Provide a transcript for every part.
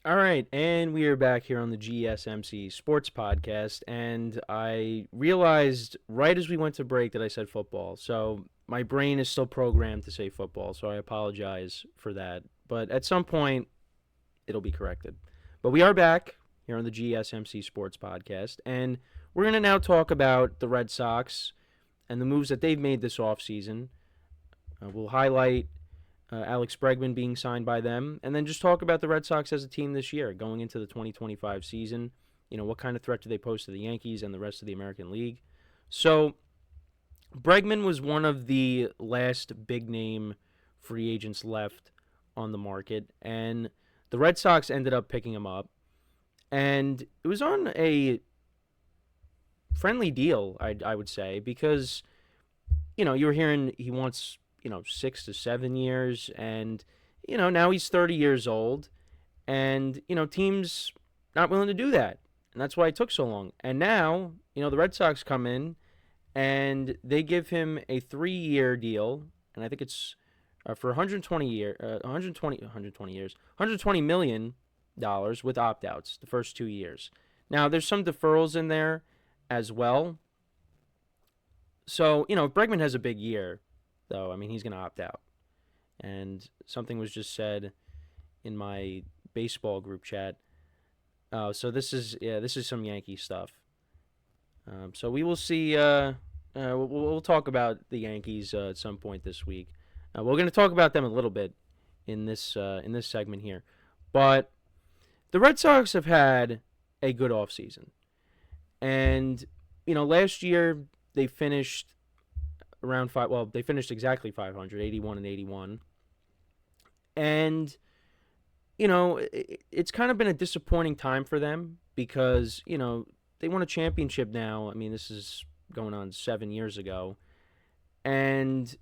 All right, and we are back here on the GSMC Sports Podcast, and I realized right as we went to break that I said football. So my brain is still programmed to say football, so I apologize for that. But at some point, it'll be corrected. But we are back here on the GSMC Sports Podcast, and we're going to now talk about the Red Sox and the moves that they've made this offseason. We'll highlight Alex Bregman being signed by them, and then just talk about the Red Sox as a team this year going into the 2025 season. What kind of threat do they pose to the Yankees and the rest of the American League? So, Bregman was one of the last big name free agents left on the market, and the Red Sox ended up picking him up. And it was on a friendly deal, I would say, because, you were hearing he wants 6 to 7 years, and now he's 30 years old, and teams not willing to do that, and that's why it took so long. And now the Red Sox come in and they give him a 3-year deal, and I think it's for 120 million dollars with opt outs the first 2 years. Now there's some deferrals in there as well. So if Bregman has a big year, though, I mean he's going to opt out. And something was just said in my baseball group chat. So this is some Yankee stuff. So we will see. We'll talk about the Yankees at some point this week. We're going to talk about them a little bit in this segment here, but the Red Sox have had a good offseason. And last year they finished around five. Well, they finished exactly 500, 81 and 81. And it's kind of been a disappointing time for them because they won a championship now. I mean, this is going on 7 years ago, and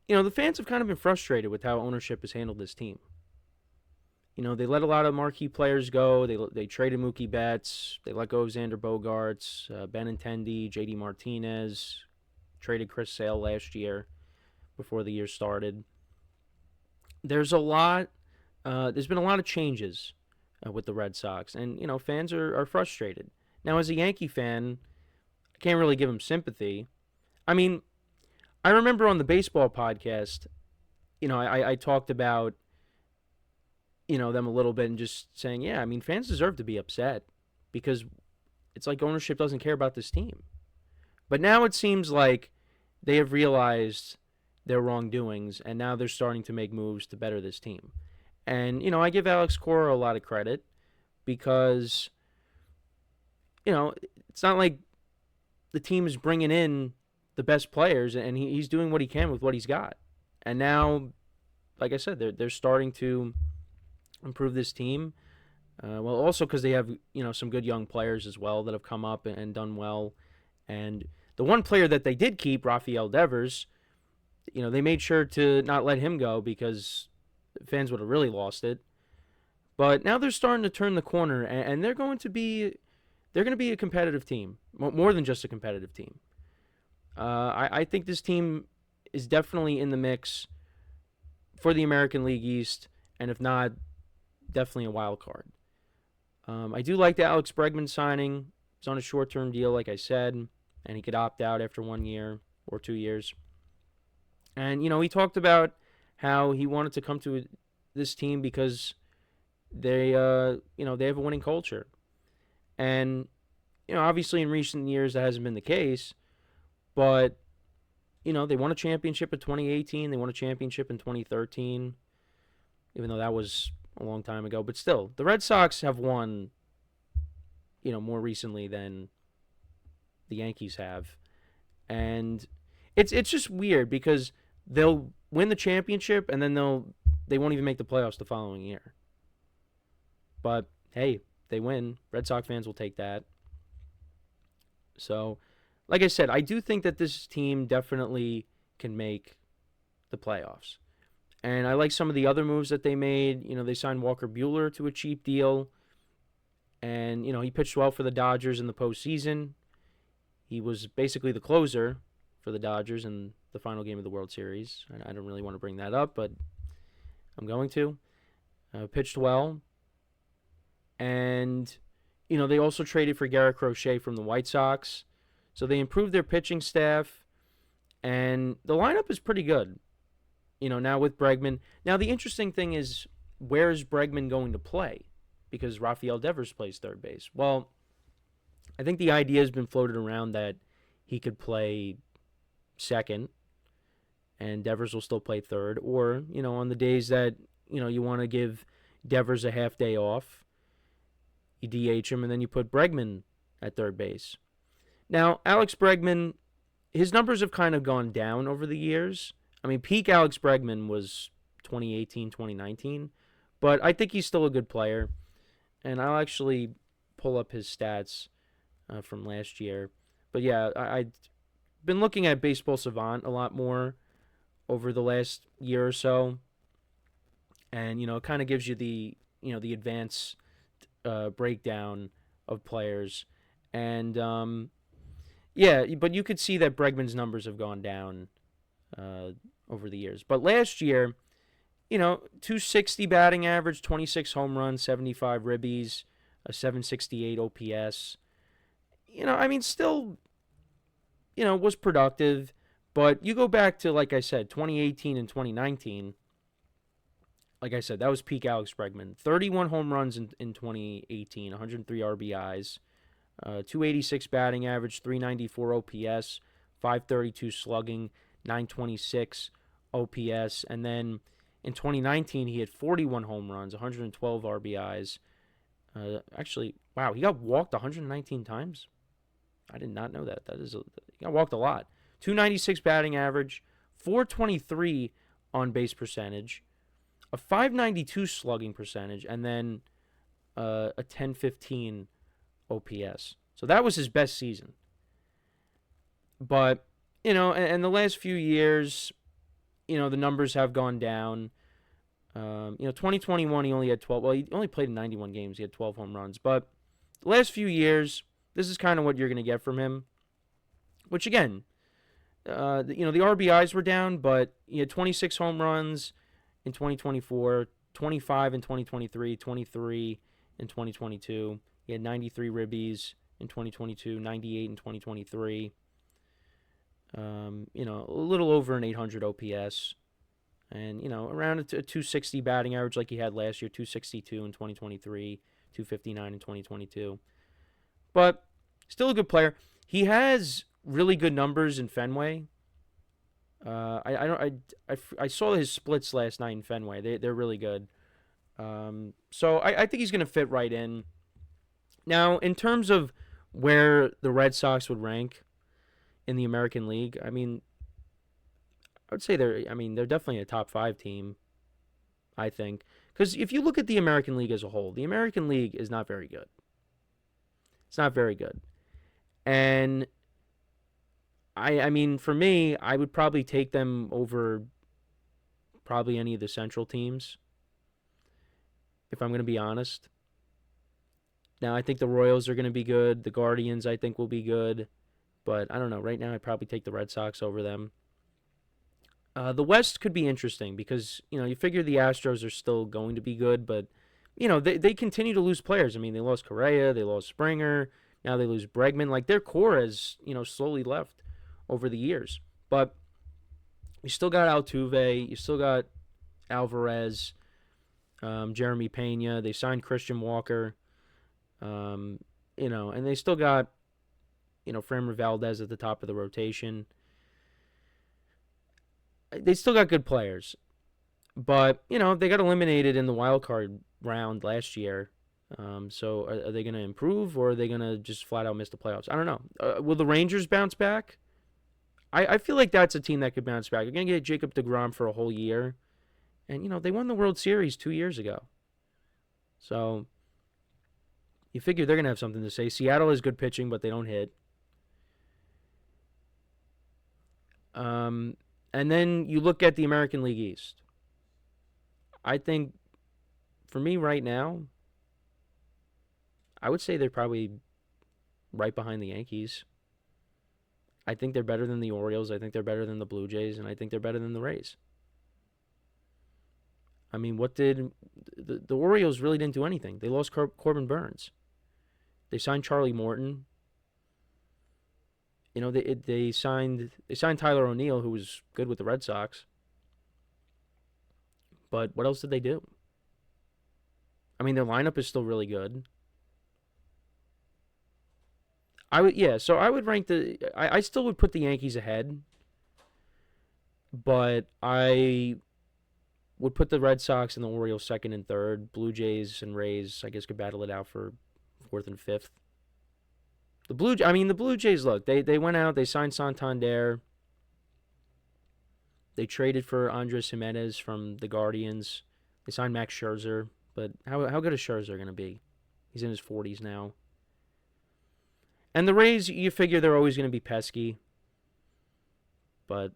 the fans have kind of been frustrated with how ownership has handled this team. They let a lot of marquee players go. They traded Mookie Betts. They let go of Xander Bogaerts, Benintendi, J.D. Martinez. Traded Chris Sale last year before the year started. There's been a lot of changes with the Red Sox, and fans are frustrated. Now, as a Yankee fan, I can't really give them sympathy. I mean, I remember on the baseball podcast, I talked about them a little bit and just saying, yeah, I mean, fans deserve to be upset because it's like ownership doesn't care about this team. But now it seems like they have realized their wrongdoings, and now they're starting to make moves to better this team. And, I give Alex Cora a lot of credit because, it's not like the team is bringing in the best players, and he's doing what he can with what he's got. And now, like I said, they're starting to improve this team. Well, also because they have, some good young players as well that have come up and done well. And the one player that they did keep, Rafael Devers, they made sure to not let him go because fans would have really lost it. But now they're starting to turn the corner, and they're going to be a competitive team, more than just a competitive team. I think this team is definitely in the mix for the American League East, and if not, definitely a wild card. I do like the Alex Bregman signing. It's on a short-term deal, like I said, and he could opt out after 1 year or 2 years. And, he talked about how he wanted to come to this team because they have a winning culture. And, obviously in recent years that hasn't been the case, but, they won a championship in 2018. They won a championship in 2013, even though that was a long time ago. But still, the Red Sox have won, more recently than the Yankees have. And it's just weird because they'll win the championship and then they won't even make the playoffs the following year. But hey, they win. Red Sox fans will take that. So, like I said, I do think that this team definitely can make the playoffs. And I like some of the other moves that they made. They signed Walker Buehler to a cheap deal. And, he pitched well for the Dodgers in the postseason. He was basically the closer for the Dodgers in the final game of the World Series. I don't really want to bring that up, but I'm going to. Pitched well. And, they also traded for Garrett Crochet from the White Sox. So they improved their pitching staff, and the lineup is pretty good, now with Bregman. Now, the interesting thing is, where is Bregman going to play? Because Rafael Devers plays third base. Well, I think the idea has been floated around that he could play second, and Devers will still play third. Or, on the days that, you want to give Devers a half day off, you DH him, and then you put Bregman at third base. Now, Alex Bregman, his numbers have kind of gone down over the years. I mean, peak Alex Bregman was 2018, 2019, but I think he's still a good player. And I'll actually pull up his stats from last year. But yeah, I've been looking at Baseball Savant a lot more over the last year or so, and it kind of gives you the the advanced breakdown of players, and yeah, but you could see that Bregman's numbers have gone down over the years. But last year, 260 batting average, 26 home runs, 75 ribbies, a 768 OPS. I mean, still, was productive. But you go back to, like I said, 2018 and 2019. Like I said, that was peak Alex Bregman. 31 home runs in 2018, 103 RBIs, 286 batting average, 394 OPS, 532 slugging, 926 OPS. And then in 2019, he had 41 home runs, 112 RBIs. Actually, wow, he got walked 119 times. I did not know that. He got walked a lot. 296 batting average, 423 on base percentage, a 592 slugging percentage, and then a 1015 OPS. So that was his best season. But, and the last few years, the numbers have gone down. 2021 he only had 12. Well, he only played in 91 games. He had 12 home runs. But the last few years, this is kind of what you're going to get from him. Which, again, the RBIs were down, but he had 26 home runs in 2024, 25 in 2023, 23 in 2022. He had 93 ribbies in 2022, 98 in 2023. A little over an 800 OPS. And, around a 260 batting average like he had last year, 262 in 2023, 259 in 2022. But still a good player. He has really good numbers in Fenway. I saw his splits last night in Fenway. They're really good. So I think he's going to fit right in. Now, in terms of where the Red Sox would rank in the American League, I mean, I would say they're definitely a top 5 team, I think. Because if you look at the American League as a whole, the American League is not very good. It's not very good. And I mean, for me, I would probably take them over probably any of the Central teams, if I'm going to be honest. Now, I think the Royals are going to be good. The Guardians, I think, will be good. But I don't know. Right now, I'd probably take the Red Sox over them. The West could be interesting because, you figure the Astros are still going to be good, but, they continue to lose players. I mean, they lost Correa, they lost Springer, now they lose Bregman. Like, their core has, slowly left over the years. But you still got Altuve, you still got Alvarez, Jeremy Pena. They signed Christian Walker, and they still got, Framber Valdez at the top of the rotation. They still got good players. But, they got eliminated in the wild card round last year. So are they going to improve, or are they going to just flat out miss the playoffs? I don't know. Will the Rangers bounce back? I feel like that's a team that could bounce back. You're going to get Jacob deGrom for a whole year. And, they won the World Series 2 years ago. So you figure they're going to have something to say. Seattle has good pitching, but they don't hit. And then you look at the American League East. I think, for me right now, I would say they're probably right behind the Yankees. I think they're better than the Orioles. I think they're better than the Blue Jays. And I think they're better than the Rays. I mean, what did the Orioles really didn't do anything? They lost Corbin Burns. They signed Charlie Morton. You know, they signed Tyler O'Neill, who was good with the Red Sox. But what else did they do? I mean, their lineup is still really good. So I would rank I still would put the Yankees ahead, but I would put the Red Sox and the Orioles second and third. Blue Jays and Rays, I guess, could battle it out for fourth and fifth. The Blue Jays, look, they went out, they signed Santander. They traded for Andres Jimenez from the Guardians. They signed Max Scherzer, but how good is Scherzer going to be? He's in his 40s now. And the Rays, you figure they're always going to be pesky. But,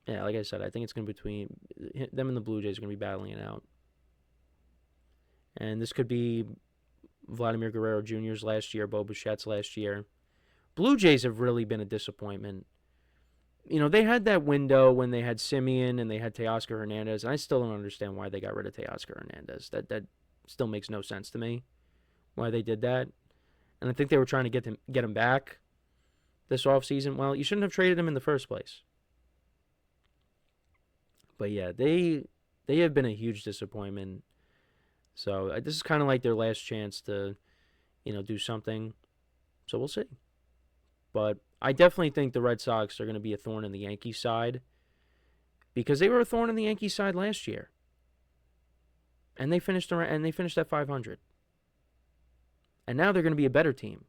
yeah, like I said, I think it's going to be between them and the Blue Jays are going to be battling it out. And this could be Vladimir Guerrero Jr.'s last year, Bo Bichette's last year. Blue Jays have really been a disappointment. You know, they had that window when they had Simeon and they had Teoscar Hernandez, and I still don't understand why they got rid of Teoscar Hernandez. That still makes no sense to me, why they did that. And I think they were trying to get him back this offseason. Well, you shouldn't have traded him in the first place. But yeah, they have been a huge disappointment. So this is kind of like their last chance to, do something. So we'll see. But I definitely think the Red Sox are going to be a thorn in the Yankees side because they were a thorn in the Yankees side last year. And they finished at 500. And now they're going to be a better team.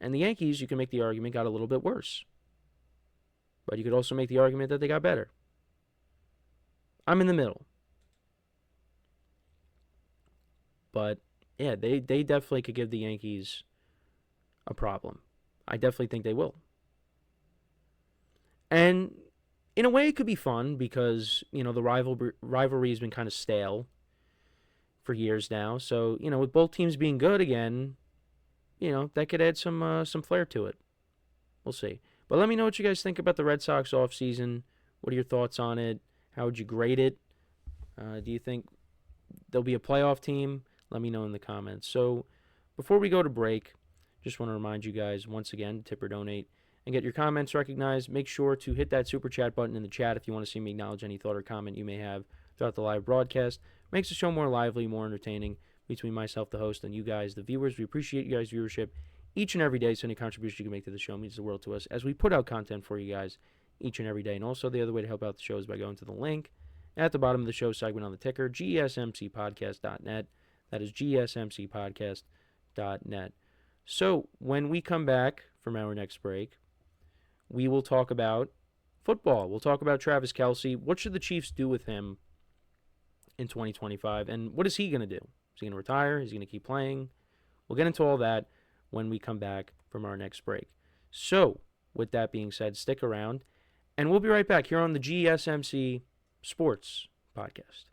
And the Yankees, you can make the argument, got a little bit worse. But you could also make the argument that they got better. I'm in the middle. But, yeah, they definitely could give the Yankees a problem. I definitely think they will. And in a way, it could be fun because, the rivalry has been kind of stale for years now. So, with both teams being good again, that could add some flair to it. We'll see. But let me know what you guys think about the Red Sox offseason. What are your thoughts on it? How would you grade it? Do you think they'll be a playoff team? Let me know in the comments. So before we go to break, just want to remind you guys once again to tip or donate and get your comments recognized. Make sure to hit that super chat button in the chat if you want to see me acknowledge any thought or comment you may have throughout the live broadcast. Makes the show more lively, more entertaining between myself, the host, and you guys, the viewers. We appreciate you guys' viewership each and every day, so any contribution you can make to the show means the world to us as we put out content for you guys each and every day. And also, the other way to help out the show is by going to the link at the bottom of the show segment on the ticker, GSMCPodcast.net. That is GSMCPodcast.net. So, when we come back from our next break, we will talk about football. We'll talk about Travis Kelce. What should the Chiefs do with him in 2025? And what is he going to do? Is he going to retire? Is he going to keep playing? We'll get into all that when we come back from our next break. So, with that being said, stick around, and we'll be right back here on the GSMC Sports Podcast.